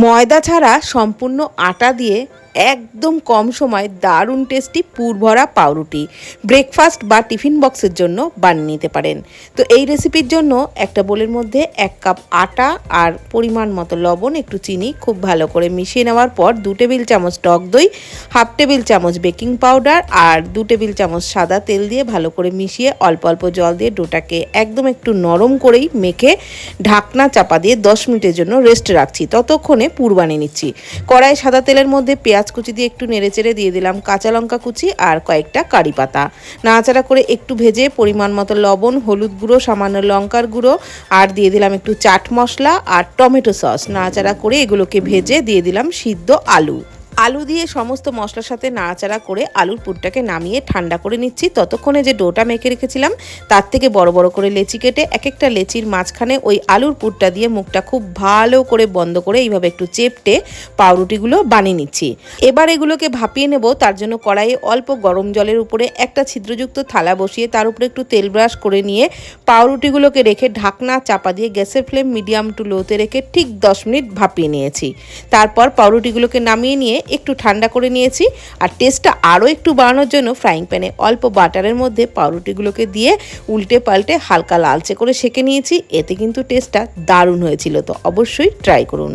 ময়দা ছাড়া সম্পূর্ণ আটা দিয়ে একদম কম সময় দারুণ টেস্টি পুরভরা পাউরুটি ব্রেকফাস্ট বা টিফিন বক্সের জন্য বানিয়ে নিতে পারেন। তো এই রেসিপির জন্য একটা বোলের মধ্যে 1 কাপ আটা আর পরিমাণ মতো লবণ, একটু চিনি খুব ভালো করে মিশিয়ে নেওয়ার পর 2 টেবিল চামচ টক দই, 1/2 টেবিল চামচ বেকিং পাউডার আর 2 টেবিল চামচ সাদা তেল দিয়ে ভালো করে মিশিয়ে অল্প অল্প জল দিয়ে ডোটাকে একদম একটু নরম করেই মেখে ঢাকনা চাপা দিয়ে 10 মিনিটের জন্য রেস্টে রাখছি। ততক্ষণে পুর বানিয়ে নিচ্ছি। কড়াই সাদা তেলের মধ্যে পেঁয়াজ কুচি দিয়ে একটু নেড়েচেড়ে দিয়ে দিলাম কাঁচা লঙ্কা কুচি আর কয়েকটা কারি পাতা। নাড়াচাড়া করে একটু ভেজে পরিমাণ মতো লবণ, হলুদ গুঁড়ো, সামান্য লঙ্কার গুঁড়ো আর দিয়ে দিলাম একটু চাট মশলা আর টমেটো সস। নাড়াচাড়া করে এগুলোকে ভেজে দিয়ে দিলাম সিদ্ধ আলু দিয়ে সমস্ত মশলার সাথে নাড়াচাড়া করে আলুর পুরটাকে নামিয়ে ঠান্ডা করে নিচ্ছি। ততক্ষণে যে ডোটা মেখে রেখেছিলাম তার থেকে বড় বড় করে লেচি কেটে এক একটা লেচির মাঝখানে ওই আলুর পুরটা দিয়ে মুখটা খুব ভালো করে বন্ধ করে এইভাবে একটু চেপটে পাউরুটিগুলো বানিয়ে নিচ্ছি। এবার এগুলোকে ভাপিয়ে নেব। তার জন্য কড়াইয়ে অল্প গরম জলের উপরে একটা ছিদ্রযুক্ত থালা বসিয়ে তার উপরে একটু তেল ব্রাশ করে নিয়ে পাউরুটিগুলোকে রেখে ঢাকনা চাপা দিয়ে গ্যাসের ফ্লেম মিডিয়াম টু লোতে রেখে ঠিক 10 মিনিট ভাপিয়ে নিয়েছি। তারপর পাউরুটিগুলোকে নামিয়ে নিয়ে একটু ঠান্ডা করে নিয়েছি। আর টেস্টটা আরও একটু বাড়ানোর জন্য ফ্রাইং প্যানে অল্প বাটারের মধ্যে পাউরুটিগুলোকে দিয়ে উল্টে পাল্টে হালকা লালচে করে সেঁকে নিয়েছি। এতে কিন্তু টেস্টটা দারুণ হয়েছিল। তো অবশ্যই ট্রাই করুন।